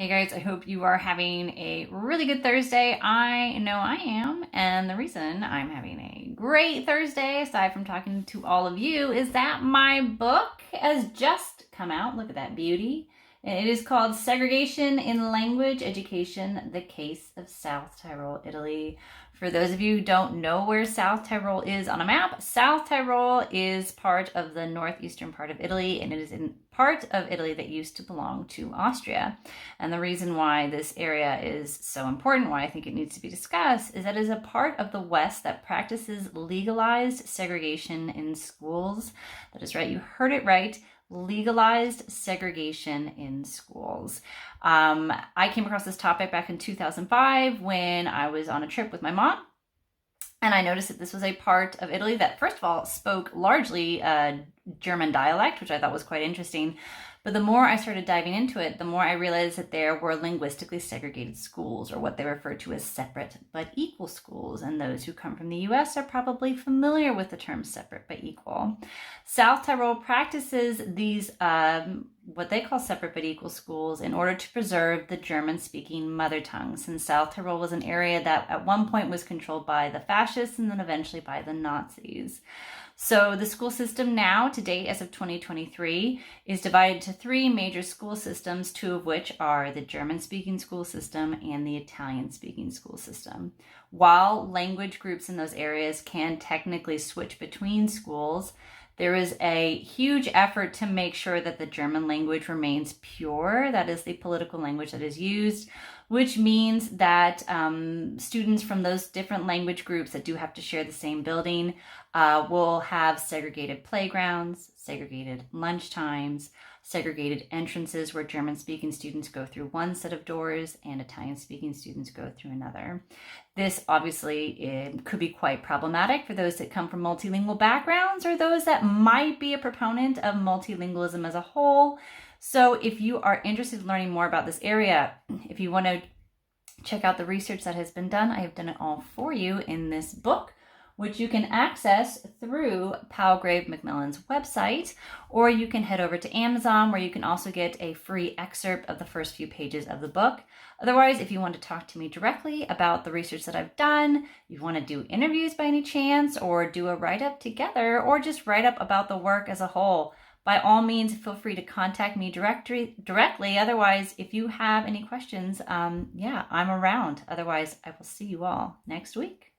Hey guys, I hope you are having a really good Thursday. I know I am, and the reason I'm having a great Thursday, aside from talking to all of you, is that my book has just come out. Look at that beauty. It is called Segregation in Language Education, The Case of South Tyrol, Italy. For those of you who don't know where South Tyrol is on a map, South Tyrol is part of the northeastern part of Italy, and it is in part of Italy that used to belong to Austria. And the reason why this area is so important, why I think it needs to be discussed, is that it is a part of the West that practices legalized segregation in schools. That is right, you heard it right. Legalized segregation in schools. I came across this topic back in 2005 when I was on a trip with my mom. And I noticed that this was a part of Italy that, first of all, spoke largely German dialect, which I thought was quite interesting. But the more I started diving into it, the more I realized that there were linguistically segregated schools, or what they refer to as separate but equal schools. And those who come from the US are probably familiar with the term separate but equal. South Tyrol practices these what they call separate but equal schools in order to preserve the German-speaking mother tongue, since South Tyrol was an area that at one point was controlled by the fascists and then eventually by the Nazis. So the school system now, to date, as of 2023, is divided to three major school systems, two of which are the German-speaking school system and the Italian-speaking school system. While language groups in those areas can technically switch between schools, there is a huge effort to make sure that the German language remains pure. That is the political language that is used, which means that students from those different language groups that do have to share the same building will have segregated playgrounds, segregated lunch times, segregated entrances where German-speaking students go through one set of doors and Italian-speaking students go through another. This obviously could be quite problematic for those that come from multilingual backgrounds or those that might be a proponent of multilingualism as a whole. So if you are interested in learning more about this area, if you want to check out the research that has been done, I have done it all for you in this book, which you can access through Palgrave Macmillan's website, or you can head over to Amazon, where you can also get a free excerpt of the first few pages of the book. Otherwise, if you want to talk to me directly about the research that I've done, you want to do interviews by any chance, or do a write-up together, or just write up about the work as a whole, by all means, feel free to contact me directly. Otherwise, if you have any questions, I'm around. Otherwise, I will see you all next week.